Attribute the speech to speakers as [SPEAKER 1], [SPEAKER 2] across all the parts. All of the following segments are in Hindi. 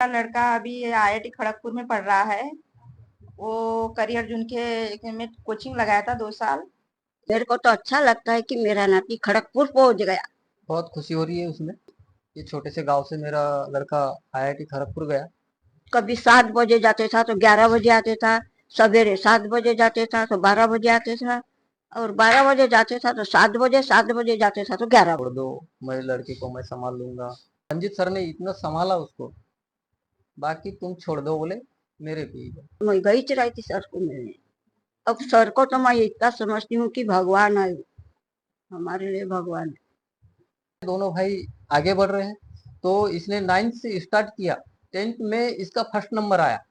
[SPEAKER 1] मेरा लड़का अभी आईआईटी खड़गपुर में पढ़ रहा है। वो करियर अर्जुन के में कोचिंग लगाया था 2 साल।
[SPEAKER 2] मेरे को तो अच्छा लगता है कि मेरा नाती खड़गपुर पहुंच गया।
[SPEAKER 3] बहुत खुशी हो रही है उसमें। ये छोटे से गांव से मेरा लड़का आईआईटी खड़गपुर गया।
[SPEAKER 2] कभी 7 बजे जाते था तो 11 बजे आते था, सवेरे 7 बजे जाते था तो 12 बजे आते था, और 12 बजे जाते था तो 7 बजे, 7 बजे जाते था तो 11
[SPEAKER 3] छोड़ दो, मेरे लड़के को मैं संभाल लूंगा। रंजित सर ने इतना संभाला उसको, बाकी तुम छोड़ दो बोले मेरे पे ही।
[SPEAKER 2] बजे मैं गई रही थी सर को मिलने। अब सर को तो मैं इतना समझती हूँ कि भगवान है, हमारे लिए भगवान है।
[SPEAKER 3] दोनों भाई आगे बढ़ रहे हैं। तो इसने 9th से स्टार्ट किया, 10th में इसका फर्स्ट नंबर आया।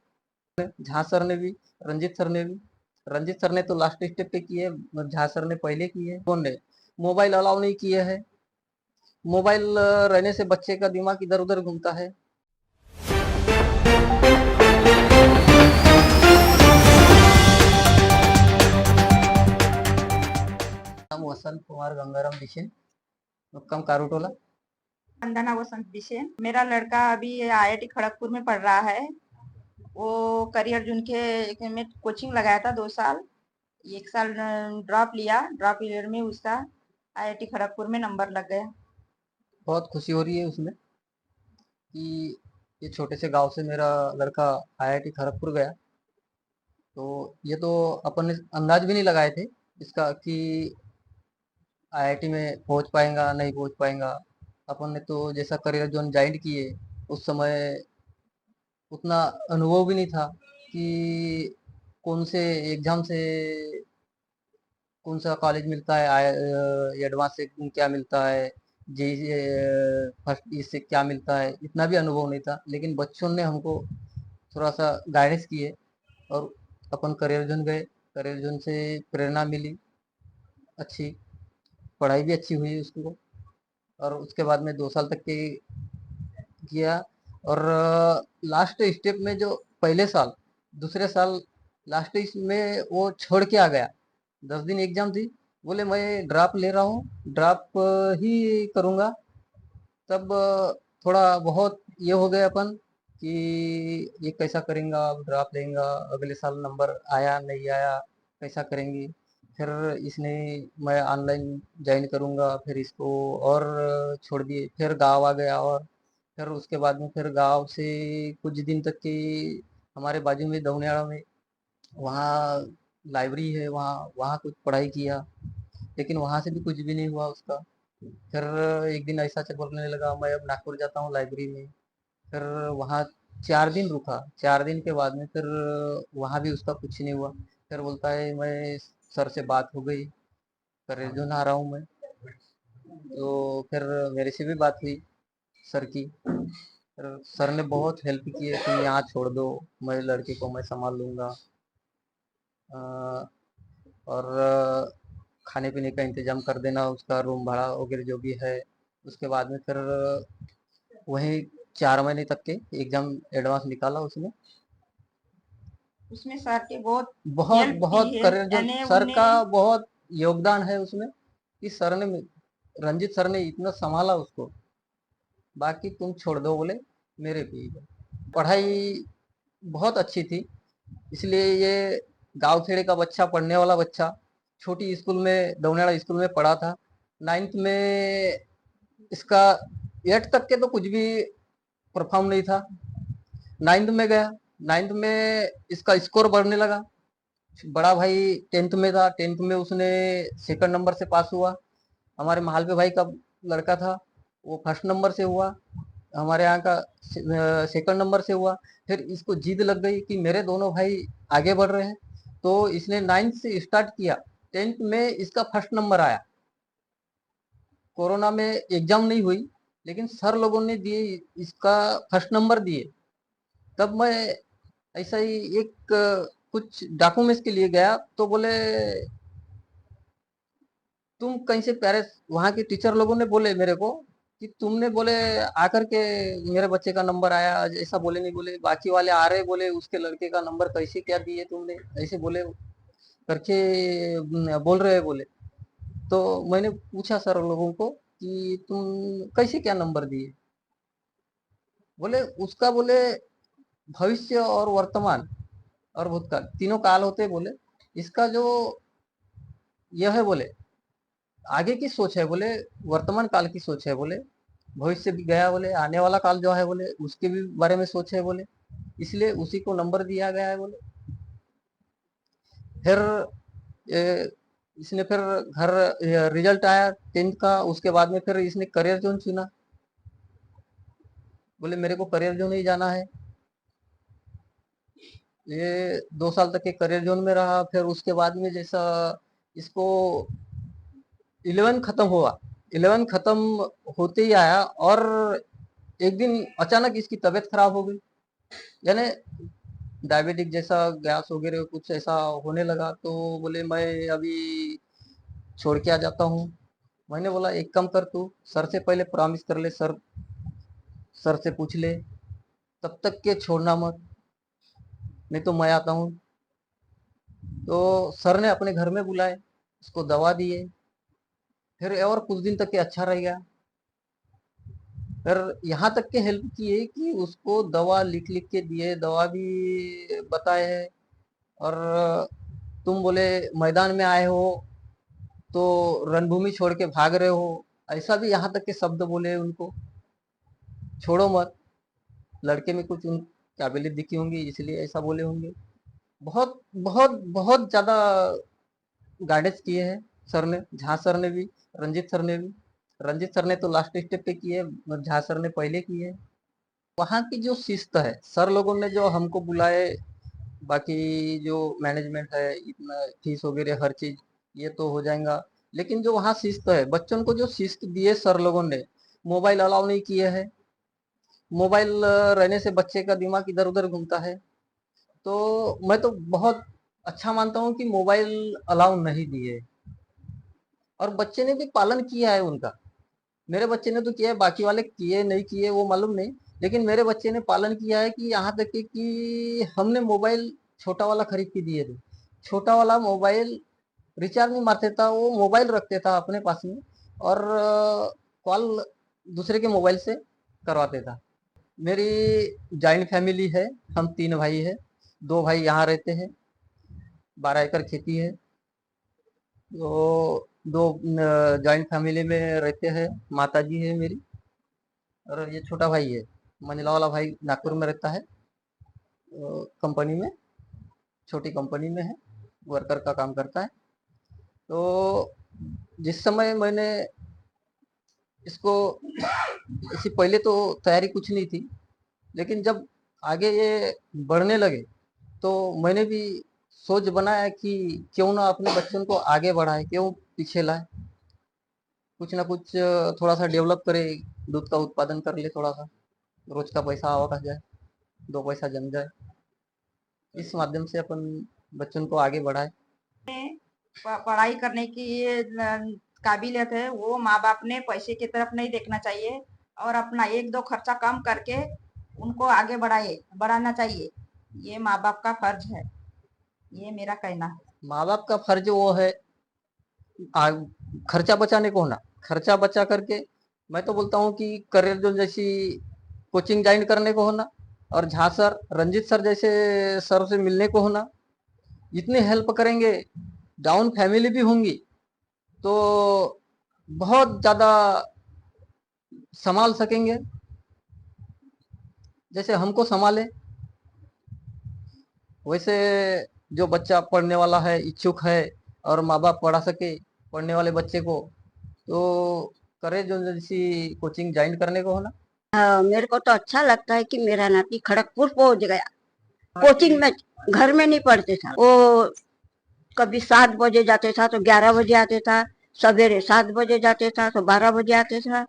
[SPEAKER 3] झा सर ने भी, रंजित सर ने भी। रंजित सर ने तो लास्ट स्टेप पे किए, झा सर ने पहले किए। कौन ने मोबाइल अलाउ नहीं किए है। मोबाइल रहने से बच्चे का दिमाग इधर उधर घूमता है। नाम वसंत कुमार गंगाराम बिशेन, मुक्काम कारूटोला।
[SPEAKER 1] वंदना वसंत बिशेन। मेरा लड़का अभी आईआईटी खड़गपुर में पढ़ रहा है। वो करियर अर्जुन के में कोचिंग लगाया था 2 साल। 1 साल ड्रॉप लिया। ड्रॉप ईयर में उसका आईआईटी खड़गपुर में नंबर लग गया।
[SPEAKER 3] बहुत खुशी हो रही है उसमें कि ये छोटे से गांव से मेरा लड़का आईआईटी खड़गपुर गया। तो ये तो अपन ने अंदाज भी नहीं लगाए थे इसका कि आईआईटी में पहुंच पाएगा नहीं पहुंच पाएगा। अपन ने तो जैसा करियर जोन ज्वाइन किए उस समय उतना अनुभव भी नहीं था कि कौन से एग्जाम से कौन सा कॉलेज मिलता है, एडवांस से क्या मिलता है, जे फर्स्ट इससे क्या मिलता है, इतना भी अनुभव नहीं था। लेकिन बच्चों ने हमको थोड़ा सा गाइडेंस किए और अपन करियर जोन गए। करियर जोन से प्रेरणा मिली, अच्छी पढ़ाई भी अच्छी हुई उसको। और उसके बाद में 2 साल तक के किया। और लास्ट स्टेप में जो पहले साल दूसरे साल लास्ट में वो छोड़ के आ गया। 10 दिन एग्जाम थी, बोले मैं ड्रॉप ले रहा हूँ, ड्रॉप ही करूँगा। तब थोड़ा बहुत ये हो गए अपन कि ये कैसा करेंगे, अब ड्रॉप लेंगे, अगले साल नंबर आया नहीं आया, कैसा करेंगे। फिर इसने मैं ऑनलाइन ज्वाइन करूँगा, फिर इसको और छोड़ दिए। फिर गांव आ गया और फिर उसके बाद में फिर गांव से कुछ दिन तक की हमारे बाजू में दौनियाड़ा में वहाँ लाइब्रेरी है, वहाँ वहाँ कुछ पढ़ाई किया। लेकिन वहाँ से भी कुछ भी नहीं हुआ उसका। फिर एक दिन ऐसा बोलने लगा मैं अब नागपुर जाता हूँ लाइब्रेरी में। फिर वहाँ 4 दिन रुका। 4 दिन के बाद में फिर वहाँ भी उसका कुछ नहीं हुआ। फिर बोलता है मैं सर से बात हो गई, करियर जोन आ रहा हूँ मैं। तो फिर मेरे से भी बात हुई सर की। फिर सर ने बहुत हेल्प की है कि यहाँ छोड़ दो, मेरे लड़के को मैं संभाल लूँगा। और खाने पीने का इंतजाम कर देना, उसका रूम भाड़ा वगैरह जो भी है। उसके बाद में फिर वही 4 महीने तक के एग्जाम एडवांस निकाला उसने।
[SPEAKER 1] उसमें सर के बहुत
[SPEAKER 3] बहुत
[SPEAKER 1] हेल्प की
[SPEAKER 3] बहुत
[SPEAKER 1] है,
[SPEAKER 3] करियर जो
[SPEAKER 1] यानी
[SPEAKER 3] सर का
[SPEAKER 1] उन्हें
[SPEAKER 3] बहुत योगदान है उसमें कि सर ने, रंजित सर ने इतना संभाला उसको। बाकी तुम छोड़ दो बोले मेरे पे ही है। पढ़ाई बहुत अच्छी थी, इसलिए ये गांव खेड़े का बच्चा, पढ़ने वाला बच्चा, छोटी स्कूल में दौनेड़ा स्कूल में पढ़ा था। 9th में इसका 8 तक के तो कुछ भी परफॉर्म नहीं था। 9th में गया, 9th में इसका स्कोर बढ़ने लगा। बड़ा भाई 10th में था, 10th में उसने सेकंड नंबर से पास हुआ। हमारे महालवे भाई का लड़का था, वो फर्स्ट नंबर से हुआ। हमारे यहाँ का सेकंड नंबर से हुआ। फिर इसको जिद लग गई कि मेरे दोनों भाई आगे बढ़ रहे हैं, तो इसने 9th से स्टार्ट किया। 10th में इसका फर्स्ट नंबर आया। कोरोना में एग्जाम नहीं हुई, लेकिन सर लोगों ने दिए, इसका फर्स्ट नंबर दिए। तब मैं ऐसा ही एक कुछ डॉक्यूमेंट्स के लिए गया, तो बोले तुम कहीं से प्यारे, वहाँ के टीचर लोगों ने बोले मेरे को कि तुमने बोले आकर के मेरे बच्चे का नंबर आया, ऐसा बोले नहीं, बोले बाकी वाले आ रहे, बोले उसके लड़के का नंबर कैसे क्या दिए तुमने, ऐसे बोले करके बोल रहे बोले। तो मैंने पूछा सर लोगों को कि तुम कैसे क्या नंबर दिए। बोले उसका बोले भविष्य और वर्तमान और भूतकाल तीनों काल होते हैं बोले। इसका जो यह है बोले आगे की सोच है बोले, वर्तमान काल की सोच है बोले, भविष्य भी गया बोले, आने वाला काल जो है बोले उसके भी बारे में सोच है बोले, इसलिए उसी को नंबर दिया गया है बोले। फिर इसने फिर घर रिजल्ट आया 10th का, उसके बाद में फिर इसने करियर जोन चुना। बोले मेरे को करियर जोन ही जाना है। ये 2 साल तक के करियर जोन में रहा। फिर उसके बाद में जैसा इसको 11 खत्म हुआ, 11 खत्म होते ही आया और एक दिन अचानक इसकी तबीयत खराब हो गई, यानी डायबिटिक जैसा गैस वगैरह कुछ ऐसा होने लगा। तो बोले मैं अभी छोड़ के आ जाता हूँ। मैंने बोला एक काम कर, तू सर से पहले प्रॉमिस कर ले, सर सर से पूछ ले, तब तक के छोड़ना मत, नहीं तो मैं आता हूँ। तो सर ने अपने घर में बुलाए, उसको दवा दिए, फिर और कुछ दिन तक के अच्छा रह गया। फिर यहाँ तक के हेल्प किए कि उसको दवा लिख लिख के दिए, दवा भी बताए है। और तुम बोले मैदान में आए हो तो रणभूमि छोड़ के भाग रहे हो, ऐसा भी यहाँ तक के शब्द बोले उनको। छोड़ो मत, लड़के में कुछ उन काबिलियत दिखी होंगी इसलिए ऐसा बोले होंगे। बहुत बहुत बहुत ज्यादा गाइडेंस किए हैं सर ने, झा सर ने भी, रंजीत सर ने भी। रंजीत सर ने तो लास्ट स्टेप पे किए, झा सर ने पहले किए। वहाँ की जो शिस्त है, सर लोगों ने जो हमको बुलाए, बाकी जो मैनेजमेंट है, इतना फीस वगैरह हर चीज ये तो हो जाएगा, लेकिन जो वहाँ शिस्त है, बच्चों को जो शिस्त दिए सर लोगों ने, मोबाइल अलाउ नहीं किए हैं। मोबाइल रहने से बच्चे का दिमाग इधर उधर घूमता है। तो मैं तो बहुत अच्छा मानता हूँ कि मोबाइल अलाउ नहीं दिए, और बच्चे ने भी पालन किया है उनका। मेरे बच्चे ने तो किया है, बाकी वाले किए नहीं किए वो मालूम नहीं, लेकिन मेरे बच्चे ने पालन किया है कि यहाँ तक कि हमने मोबाइल छोटा वाला खरीद के दिए थे। छोटा वाला मोबाइल रिचार्ज नहीं मारते था, वो मोबाइल रखते था अपने पास में और कॉल दूसरे के मोबाइल से करवाते था। मेरी जॉइंट फैमिली है, हम 3 भाई है। 2 भाई यहाँ रहते हैं, 12 एकड़ खेती है। तो दो जॉइंट फैमिली में रहते हैं, माता जी है मेरी, और ये छोटा भाई है। मंझला वाला भाई नागपुर में रहता है, कंपनी में, छोटी कंपनी में है, वर्कर का काम करता है। तो जिस समय मैंने इसको, इससे पहले तो तैयारी कुछ नहीं थी, लेकिन जब आगे ये बढ़ने लगे तो मैंने भी सोच बनाया कि क्यों ना अपने बच्चों को आगे बढ़ाए, क्यों पीछे लाए, कुछ ना कुछ थोड़ा सा डेवलप करे, दूध का उत्पादन कर ले, थोड़ा सा रोज का पैसा आवत आ जाए, 2 पैसा जम जाए, इस माध्यम से अपन बच्चों को आगे बढ़ाए।
[SPEAKER 1] पढ़ाई करने की ये काबिलियत है, वो माँ बाप ने पैसे की तरफ नहीं देखना चाहिए और अपना 1-2 खर्चा कम करके उनको आगे बढ़ाना चाहिए। ये माँ बाप का फर्ज है, ये मेरा कहना है।
[SPEAKER 3] माँ बाप का फर्ज वो है खर्चा बचाने को होना, खर्चा बचा करके मैं तो बोलता हूँ कि करियर जो जैसी कोचिंग ज्वाइन करने को होना, और झा सर, रंजीत सर जैसे सर से मिलने को होना। इतनी हेल्प करेंगे, डाउन फैमिली भी होंगी तो बहुत ज्यादा संभाल सकेंगे, जैसे हमको संभाले वैसे। जो बच्चा पढ़ने वाला है, इच्छुक है, और माँ बाप पढ़ा सके पढ़ने वाले बच्चे को, तो करे जो जैसी कोचिंग ज्वाइन करने को होना।
[SPEAKER 2] मेरे को तो अच्छा लगता है कि मेरा नाती खड़गपुर पहुंच गया। कोचिंग में घर में नहीं पढ़ते था वो, कभी 7 बजे जाते था तो 11 बजे आते था, सवेरे 7 बजे जाते था तो 12 बजे आते था,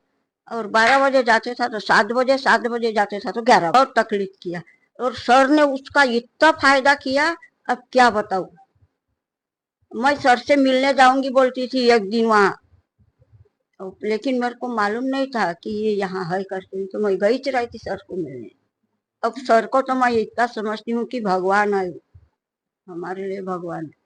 [SPEAKER 2] और 12 बजे जाते था तो 7 बजे, 7 बजे जाते था तो 11। बहुत तकलीफ किया और सर ने उसका इतना फायदा किया, अब क्या बताऊं। मैं सर से मिलने जाऊंगी बोलती थी एक दिन वहां, लेकिन मेरे को मालूम नहीं था कि ये यहाँ है करके, तो मैं गई रही थी सर को मिलने। अब सर को तो मैं इतना समझती हूँ कि भगवान है, हमारे लिए भगवान है।